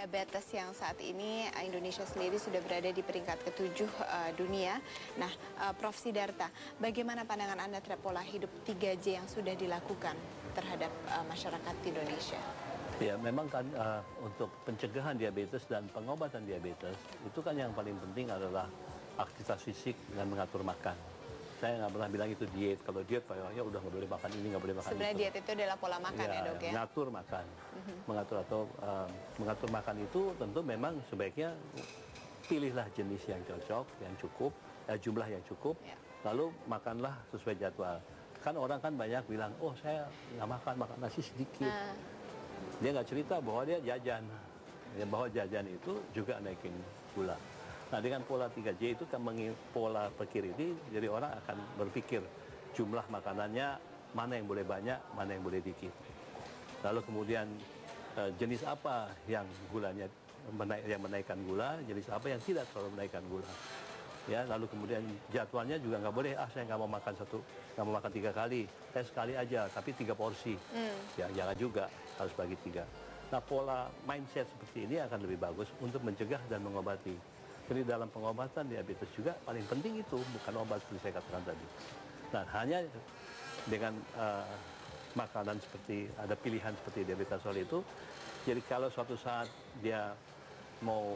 diabetes yang saat ini Indonesia sendiri sudah berada di peringkat ke-7 dunia. Nah, Prof. Sidarta, bagaimana pandangan Anda terhadap pola hidup 3J yang sudah dilakukan terhadap masyarakat di Indonesia? Ya, memang kan untuk pencegahan diabetes dan pengobatan diabetes, itu kan yang paling penting adalah aktivitas fisik dan mengatur makan. Saya nggak pernah bilang itu diet. Kalau diet, ya udah nggak boleh makan ini, nggak boleh makan sebenarnya itu. Diet itu adalah pola makan ya, Dok ya? Mengatur makan. Mengatur makan itu tentu memang sebaiknya pilihlah jenis yang cocok, yang cukup, jumlah yang cukup, lalu makanlah sesuai jadwal. Kan orang kan banyak bilang, oh saya nggak makan nasi sedikit. Dia nggak cerita bahwa dia jajan. Bahwa jajan itu juga naikin gula. Nah, dengan pola 3J itu kan pola pikir ini, jadi orang akan berpikir jumlah makanannya mana yang boleh banyak, mana yang boleh dikit. Lalu kemudian jenis apa yang gulanya yang menaikkan gula, jenis apa yang tidak terlalu menaikkan gula. Ya, lalu kemudian jadwalnya juga nggak boleh, saya nggak mau makan nggak mau makan 3 kali, saya sekali aja, tapi 3 porsi. Ya, jangan juga, harus bagi 3. Nah, pola mindset seperti ini akan lebih bagus untuk mencegah dan mengobati. Jadi dalam pengobatan diabetes juga paling penting itu bukan obat seperti saya katakan tadi. Nah, hanya dengan makanan seperti ada pilihan seperti diabetesol itu, jadi kalau suatu saat dia mau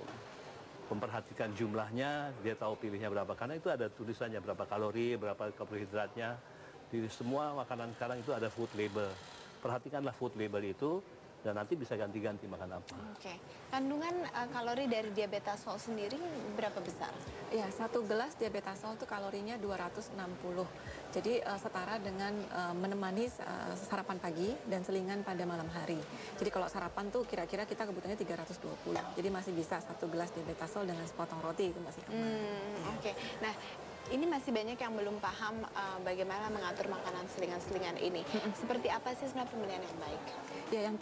memperhatikan jumlahnya, dia tahu pilihnya berapa, karena itu ada tulisannya berapa kalori, berapa karbohidratnya. Di semua makanan sekarang itu ada food label. Perhatikanlah food label itu, dan nanti bisa ganti-ganti makan apa. Oke. Kandungan kalori dari diabetasol sendiri berapa besar? Ya, 1 gelas diabetasol itu kalorinya 260. Jadi setara dengan menemani sarapan pagi dan selingan pada malam hari. Jadi kalau sarapan tuh kira-kira kita kebutuhannya 320. Jadi masih bisa 1 gelas diabetasol dengan sepotong roti, itu masih aman. Oke. Nah, ini masih banyak yang belum paham bagaimana mengatur makanan selingan-selingan ini. Seperti apa sih sebenarnya pemilihan yang baik? Ya, yang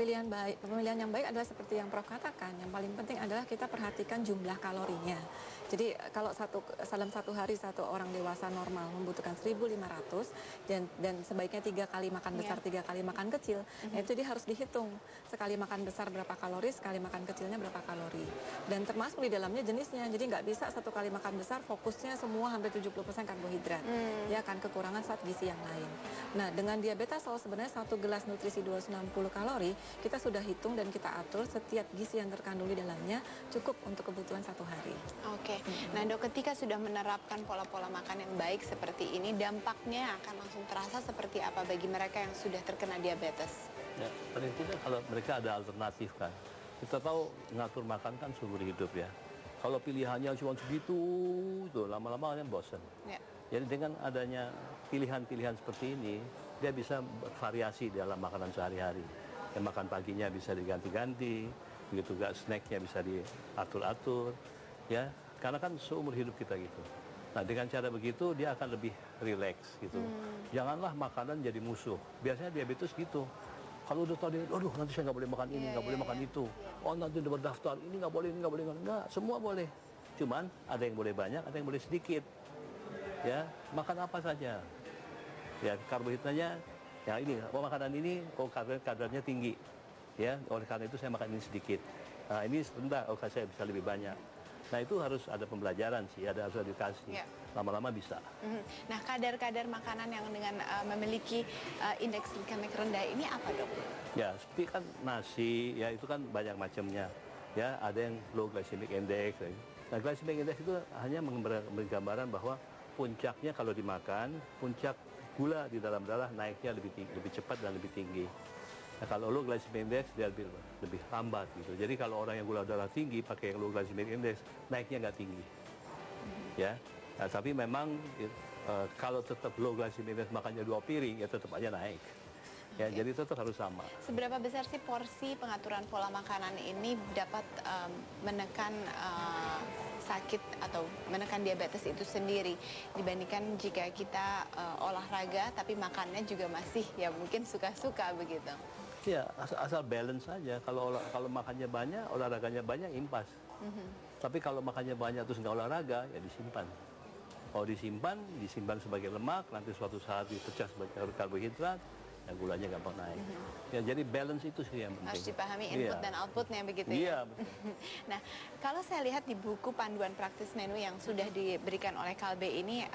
pemilihan yang baik adalah seperti yang Prof katakan. Yang paling penting adalah kita perhatikan jumlah kalorinya. Jadi kalau dalam satu hari satu orang dewasa normal membutuhkan 1.500 dan sebaiknya 3 kali makan besar, 3 kali makan kecil. Itu dia harus dihitung. Sekali makan besar berapa kalori, sekali makan kecilnya berapa kalori. Dan termasuk di dalamnya jenisnya. Jadi nggak bisa 1 kali makan besar fokusnya semua hampir 70% karbohidrat. Ya kan, kekurangan zat gizi yang lain. Nah, dengan diabetasol sebenarnya 1 gelas nutrisi 260 kalori kita sudah hitung dan kita atur setiap gizi yang terkandung di dalamnya cukup untuk kebutuhan 1 hari. Oke. Nah, Dok, ketika sudah menerapkan pola-pola makan yang baik seperti ini, dampaknya akan langsung terasa seperti apa bagi mereka yang sudah terkena diabetes? Ya, paling tidak kalau mereka ada alternatif kan. Kita tahu ngatur makan kan seumur hidup ya. Kalau pilihannya cuma segitu, tuh lama-lama kan bosan. Ya. Jadi dengan adanya pilihan-pilihan seperti ini, dia bisa bervariasi dalam makanan sehari-hari. Yang makan paginya bisa diganti-ganti, begitu juga snacknya bisa diatur-atur, ya. Karena kan seumur hidup kita gitu. Nah, dengan cara begitu dia akan lebih rileks gitu. Janganlah makanan jadi musuh. Biasanya diabetes gitu. Kalau udah tahu, aduh nanti saya nggak boleh makan ini, nggak boleh makan itu. Oh, nanti udah berdaftar, ini nggak boleh, ini nggak boleh. Nggak, semua boleh. Cuman ada yang boleh banyak, ada yang boleh sedikit. Ya, makan apa saja. Ya, karbohidratnya, ya ini, makanan ini kok kadarnya tinggi. Ya, oleh karena itu saya makan ini sedikit. Nah, ini rendah, saya bisa lebih banyak. Nah, itu harus ada pembelajaran sih, harus edukasi. Lama-lama bisa. Nah, kadar-kadar makanan yang dengan memiliki indeks glikemik rendah ini apa, Dok? Ya, seperti kan nasi, ya itu kan banyak macamnya. Ya, ada yang low glycemic index. Nah, glycemic index itu hanya memberi gambaran bahwa puncaknya kalau dimakan, puncak gula di dalam darah naiknya lebih cepat dan lebih tinggi. Nah, kalau low glycemic index dia lebih lambat gitu. Jadi kalau orang yang gula darah tinggi pakai yang low glycemic index naiknya nggak tinggi. Ya. Nah, tapi memang kalau tetap low glycemic index makannya 2 piring ya tetap aja naik. Ya, jadi tetap harus sama. Seberapa besar sih porsi pengaturan pola makanan ini dapat menekan sakit atau menekan diabetes itu sendiri dibandingkan jika kita olahraga tapi makannya juga masih ya mungkin suka-suka begitu? Ya, asal balance saja. Kalau makannya banyak, olahraganya banyak, impas. Tapi kalau makannya banyak terus nggak olahraga, ya disimpan. Kalau disimpan sebagai lemak, nanti suatu saat dipecah sebagai karbohidrat, ya gulanya gampang naik. Ya jadi balance itu sih yang penting. Harus dipahami input dan outputnya begitu ya. Iya, betul. Nah, kalau saya lihat di buku panduan praktis menu yang sudah diberikan oleh Kalbe ini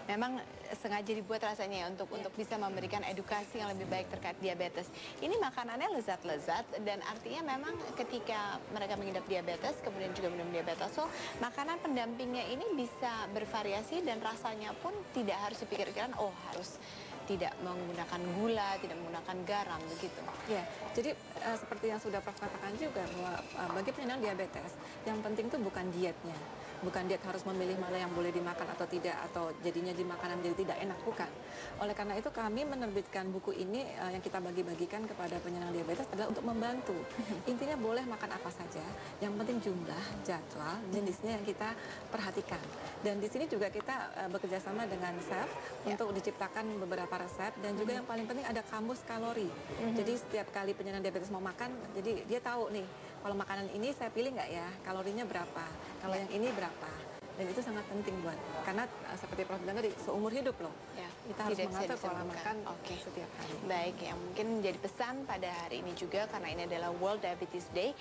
memang sengaja dibuat rasanya ya untuk bisa memberikan edukasi yang lebih baik terkait diabetes. Ini makanannya lezat-lezat dan artinya memang ketika mereka mengidap diabetes kemudian juga minum diabetes, so makanan pendampingnya ini bisa bervariasi dan rasanya pun tidak harus dipikirkan oh harus tidak menggunakan gula, tidak menggunakan garam, begitu. Ya, jadi seperti yang sudah Prof katakan juga bahwa bagi penyandang diabetes, yang penting itu bukan dietnya. Bukan diet harus memilih mana yang boleh dimakan atau tidak, atau jadinya di makanan jadi tidak enak, bukan. Oleh karena itu kami menerbitkan buku ini yang kita bagi-bagikan kepada penyandang diabetes adalah untuk membantu. Intinya boleh makan apa saja, yang penting jumlah, jadwal, jenisnya yang kita perhatikan. Dan di sini juga kita bekerja sama dengan chef untuk diciptakan beberapa resep dan juga yang paling penting ada kamus kalori. Jadi setiap kali penyandang diabetes mau makan, jadi dia tahu nih kalau makanan ini saya pilih nggak ya, kalorinya berapa, kalau yang ini berapa. Dan itu sangat penting buat, karena seperti Prof bilang tadi, seumur hidup loh. Ya, kita harus tidak bisa mengatur pola disembuhkan. makan setiap hari. Baik, yang mungkin menjadi pesan pada hari ini juga karena ini adalah World Diabetes Day,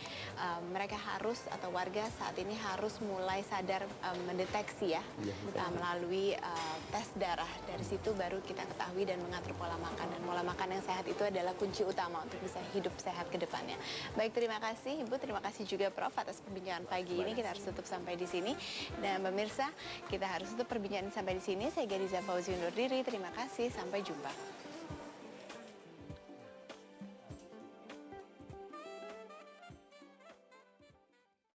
mereka harus atau warga saat ini harus mulai sadar mendeteksi ya, melalui tes darah. Dari situ baru kita ketahui dan mengatur pola makan. Dan pola makan yang sehat itu adalah kunci utama untuk bisa hidup sehat ke depannya. Baik, terima kasih Ibu, terima kasih juga Prof atas perbincangan pagi ini. Kita harus tutup sampai di sini. Dan pemirsa, kita harus tutup perbincangan sampai di sini. Saya Gadiza Fauzi undur diri. Terima kasih, sampai jumpa.